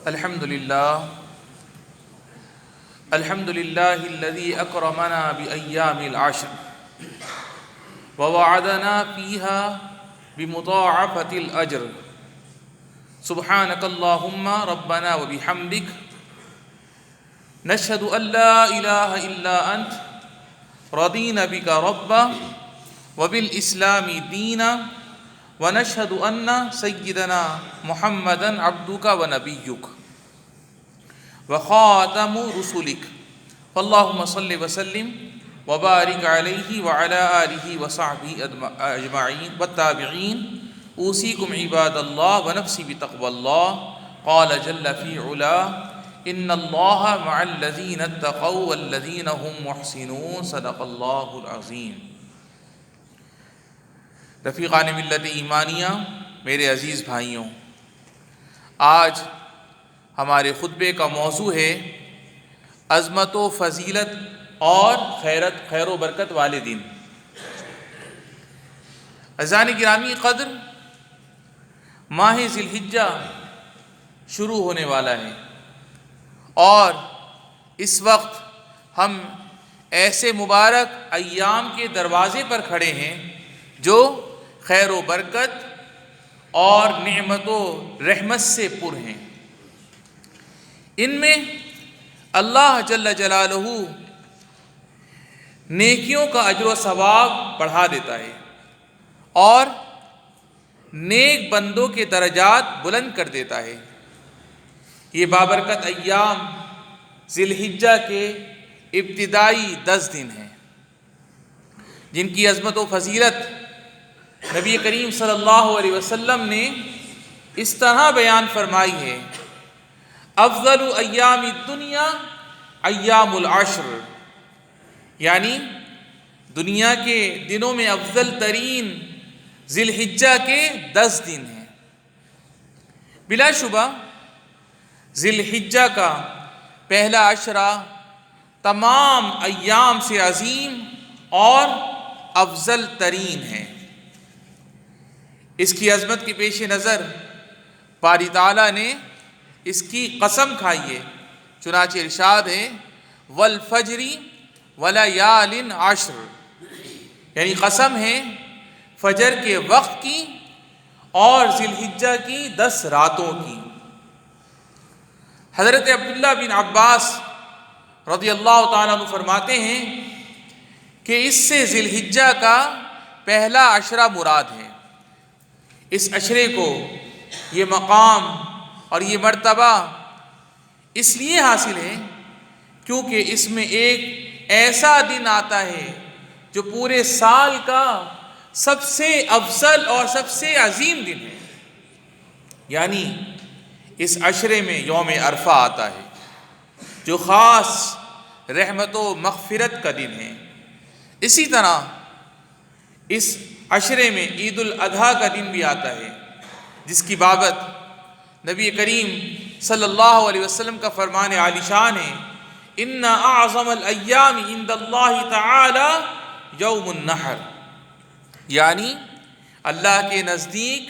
الحمد لله الذي أكرمنا بأيام العشر ووعدنا فيها بمضاعفة الأجر. سبحانك اللهم ربنا وبحمدك نشهد أن لا إله إلا أنت رضينا بك ربا وبالإسلام دينا ونشهد أن سيدنا محمدا عبدك ونبيك وخاتم رسلك. فاللهم صل وسلم وبارك عليه وعلى آله وصحبه أجمعين والتابعين. أوصيكم عباد الله ونفسي بتقوى الله. قال جل في علاه: إن الله مع الذين اتقوا والذين هم محسنون. صدق اللہ العظیم. رفیقان ملت ایمانیہ، میرے عزیز بھائیوں، آج ہمارے خطبے کا موضوع ہے عظمت و فضیلت اور خیر و برکت والے دن. عزیزان گرامی قدر، ماہ ذی الحجہ شروع ہونے والا ہے اور اس وقت ہم ایسے مبارک ایام کے دروازے پر کھڑے ہیں جو خیر و برکت اور نعمت و رحمت سے پر ہیں. ان میں اللہ جل جلالہ نیکیوں کا اجر و ثواب بڑھا دیتا ہے اور نیک بندوں کے درجات بلند کر دیتا ہے. یہ بابرکت ایام ذی الحجہ کے ابتدائی 10 دن ہیں جن کی عظمت و فضیلت نبی کریم صلی اللہ علیہ وسلم نے اس طرح بیان فرمائی ہے: افضل ایام الدنیا ایام العشر، یعنی دنیا کے دنوں میں افضل ترین ذی الحجہ کے 10 دن ہیں. بلا شبہ ذی الحجہ کا پہلا عشرہ تمام ایام سے عظیم اور افضل ترین ہے. اس کی عظمت کے پیش نظر باری تعالیٰ نے اس کی قسم کھائی ہے. چنانچہ ارشاد ہے: والفجر ولیال عشر، یعنی قسم ہے فجر کے وقت کی اور ذی الحجہ کی 10 راتوں کی. حضرت عبداللہ بن عباس رضی اللہ تعالیٰ عنہ فرماتے ہیں کہ اس سے ذی الحجہ کا پہلا عشرہ مراد ہے. اس عشرے کو یہ مقام اور یہ مرتبہ اس لیے حاصل ہے کیونکہ اس میں ایک ایسا دن آتا ہے جو پورے سال کا سب سے افضل اور سب سے عظیم دن ہے. یعنی اس عشرے میں یوم عرفہ آتا ہے جو خاص رحمت و مغفرت کا دن ہے. اسی طرح اس عشرے میں عید الاضحیٰ کا دن بھی آتا ہے جس کی بابت نبی کریم صلی اللہ علیہ وسلم کا فرمان عالی شان ہے: ان اعظم الایام عند اللہ تعالی یوم النحر، یعنی اللہ کے نزدیک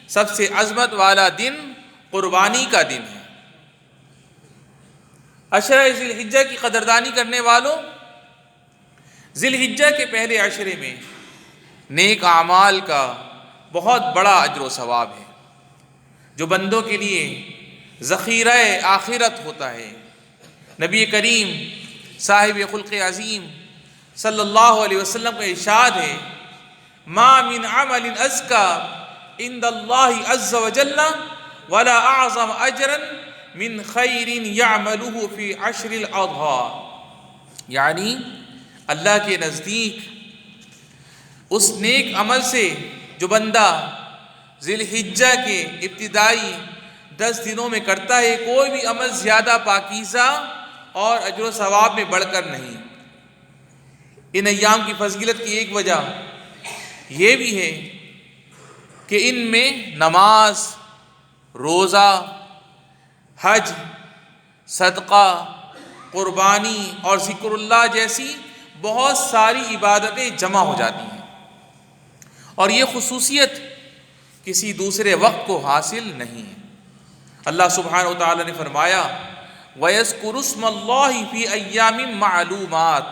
سب سے عظمت والا دن قربانی کا دن ہے. عشرہ ذی الحجہ کی قدردانی کرنے والوں، ذی الحجہ کے پہلے عشرے میں نیک اعمال کا بہت بڑا اجر و ثواب ہے جو بندوں کے لیے ذخیرہ آخرت ہوتا ہے. نبی کریم صاحب خلق عظیم صلی اللہ علیہ وسلم کا ارشاد ہے: ما من عمل ازکى عند اللہ عز وجل ولا اعظم اجرا من خیر یعملہ فی عشر الاضحیٰ، یعنی اللہ کے نزدیک اس نیک عمل سے جو بندہ ذی الحجہ کے ابتدائی 10 دنوں میں کرتا ہے، کوئی بھی عمل زیادہ پاکیزہ اور اجر و ثواب میں بڑھ کر نہیں. ان ایام کی فضیلت کی ایک وجہ یہ بھی ہے کہ ان میں نماز، روزہ، حج، صدقہ، قربانی اور ذکر اللہ جیسی بہت ساری عبادتیں جمع ہو جاتی ہیں، اور یہ خصوصیت کسی دوسرے وقت کو حاصل نہیں ہے. اللہ سبحانہ و تعالیٰ نے فرمایا وَيَذْكُرُ اسْمَ اللَّهِ فِي أَيَّامٍ مَّعْلُومَاتٍ،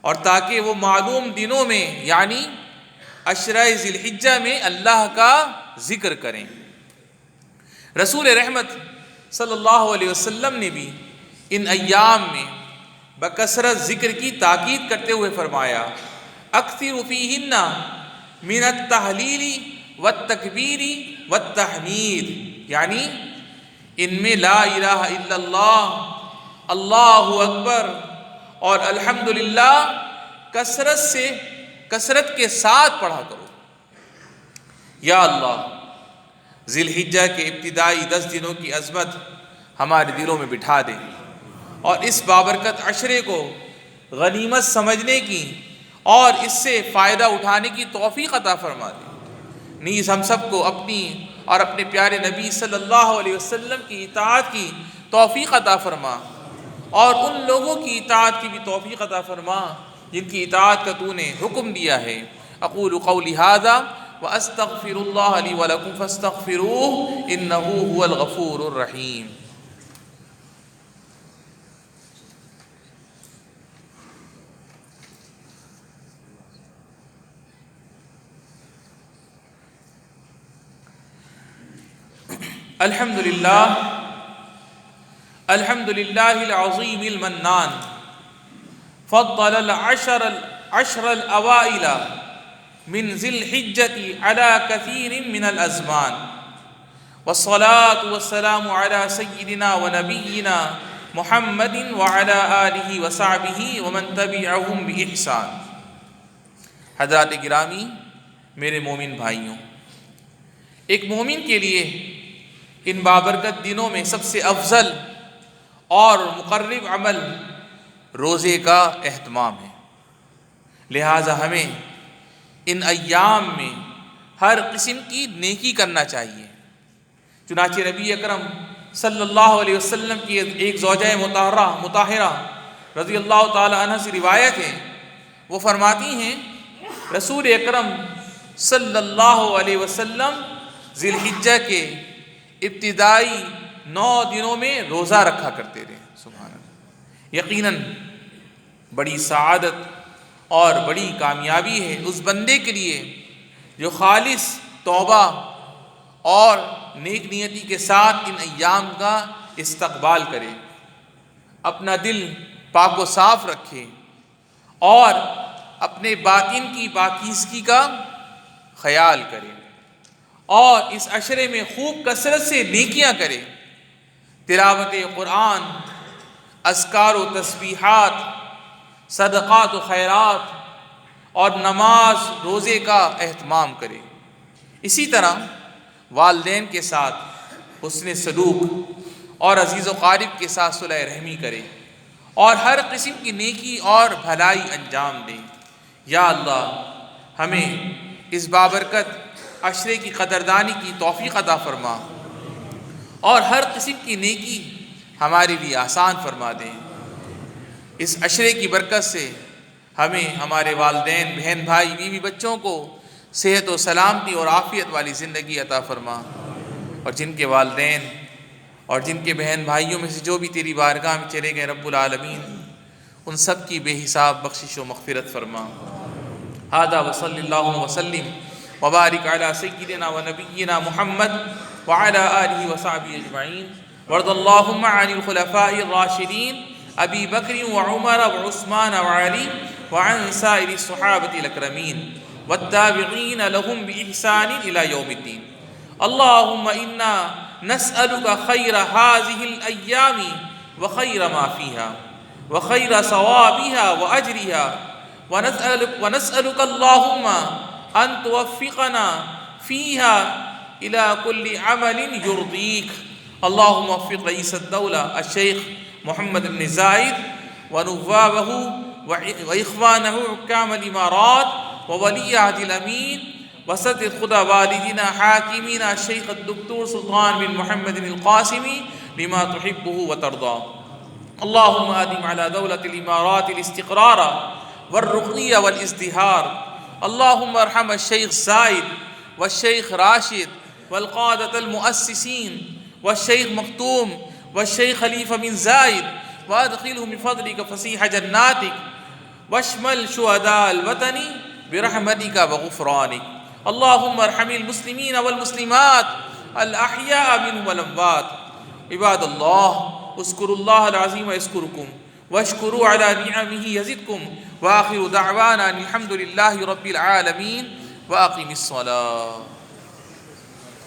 اور تاکہ وہ معلوم دنوں میں یعنی عشرہ ذی الحجہ میں اللہ کا ذکر کریں۔ رسول رحمت صلی اللہ علیہ وسلم نے بھی ان ایام میں بکثرت ذکر کی تاکید کرتے ہوئے فرمایا اکثر فیہن من التحلیل والتکبیر والتحمید، یعنی ان میں لا الہ الا اللہ، اللہ اکبر اور الحمدللہ کثرت کے ساتھ پڑھا کرو۔ یا اللہ ذی الحجہ کے ابتدائی 10 دنوں کی عظمت ہمارے دلوں میں بٹھا دے، اور اس بابرکت عشرے کو غنیمت سمجھنے کی اور اس سے فائدہ اٹھانے کی توفیق عطا فرما دے۔ نیز ہم سب کو اپنی اور اپنے پیارے نبی صلی اللہ علیہ وسلم کی اطاعت کی توفیق عطا فرما، اور ان لوگوں کی اطاعت کی بھی توفیق عطا فرما جن کی اطاعت کا تو نے حکم دیا ہے۔ اقول قولی ھذا واستغفر اللہ لی ولکم فاستغفروہ انہ ھو الغفور الرحیم۔ الحمد للہ العظیم المنان فضل العشر الاوائل من ذی الحجۃ علی کثیر من الازمان، والصلاة والسلام علی سیدنا ونبینا محمد وعلی آلہ وصحبہ ومن تبعہم بإحسان۔ حضرات گرامی، میرے مومن بھائیوں، ایک مومن کے لیے ان بابرکت دنوں میں سب سے افضل اور مقرب عمل روزے کا اہتمام ہے، لہٰذا ہمیں ان ایام میں ہر قسم کی نیکی کرنا چاہیے۔ چنانچہ نبی اکرم صلی اللہ علیہ وسلم کی ایک زوجہ مطہرہ رضی اللہ تعالی عنہ سے روایت ہے، وہ فرماتی ہیں رسول اکرم صلی اللہ علیہ وسلم ذی الحجہ کے ابتدائی 9 دنوں میں روزہ رکھا کرتے رہے۔ سبحان اللہ، یقیناً بڑی سعادت اور بڑی کامیابی ہے اس بندے کے لیے جو خالص توبہ اور نیک نیتی کے ساتھ ان ایام کا استقبال کرے، اپنا دل پاک و صاف رکھے اور اپنے باطن کی پاکیزگی کا خیال کرے، اور اس عشرے میں خوب کثرت سے نیکیاں کرے، تلاوت قرآن، اذکار و تسبیحات، صدقات و خیرات اور نماز روزے کا اہتمام کرے۔ اسی طرح والدین کے ساتھ حسن سلوک اور عزیز و قارب کے ساتھ صلح رحمی کرے، اور ہر قسم کی نیکی اور بھلائی انجام دے۔ یا اللہ ہمیں اس بابرکت عشرے کی قدردانی کی توفیق عطا فرما، اور ہر قسم کی نیکی ہمارے لیے آسان فرما دیں۔ اس عشرے کی برکت سے ہمیں، ہمارے والدین، بہن بھائی، بیوی بچوں کو صحت و سلامتی اور عافیت والی زندگی عطا فرما، اور جن کے والدین اور جن کے بہن بھائیوں میں سے جو بھی تیری بارگاہ میں چلے گئے رب العالمین، ان سب کی بے حساب بخشش و مغفرت فرما۔ ھذا وصلی اللہ وسلم وبارک علی سیدنا ونبینا محمد وعلی آلہ وصحبہ اجمعین، وارض اللہم عن الخلفاء الراشدین ابی بکر وعمر وعثمان وعلی وعن سائر الصحابة الاکرمین والتابعین لهم بإحسان الى یوم الدین۔ اللہم انا نسألك خیر هذه الایام وخیر ما فیها وخیر ثوابها وأجرها، ونسألك اللہم ان توفقنا فيها الى كل عمل يرضيك۔ اللهم وفق رئيس الدولة الشيخ محمد بن زايد ونوابه واخوانه حكام الامارات وولي عهد الامين، وسدد خدا والدنا حاكمين الشيخ الدكتور سلطان بن محمد القاسمي لما تحبه وترضاه۔ اللهم ادم على دولة الامارات الاستقرار والرقي والازدهار۔ اللهم ارحم الشيخ زايد والشيخ راشد والقادة المؤسسين والشيخ مختوم والشيخ خليفة بن زايد وأدخلهم بفضلك فسيح جناتك واشمل شهداء الوطن برحمتك وغفرانك. اللهم ارحم المسلمين والمسلمات الأحياء منهم والأموات. عباد الله اذكروا الله العظيم يذكركم واشكروا على نعمه يزدكم وآخر دعوانا أن الحمد لله رب العالمين وأقم الصلاة.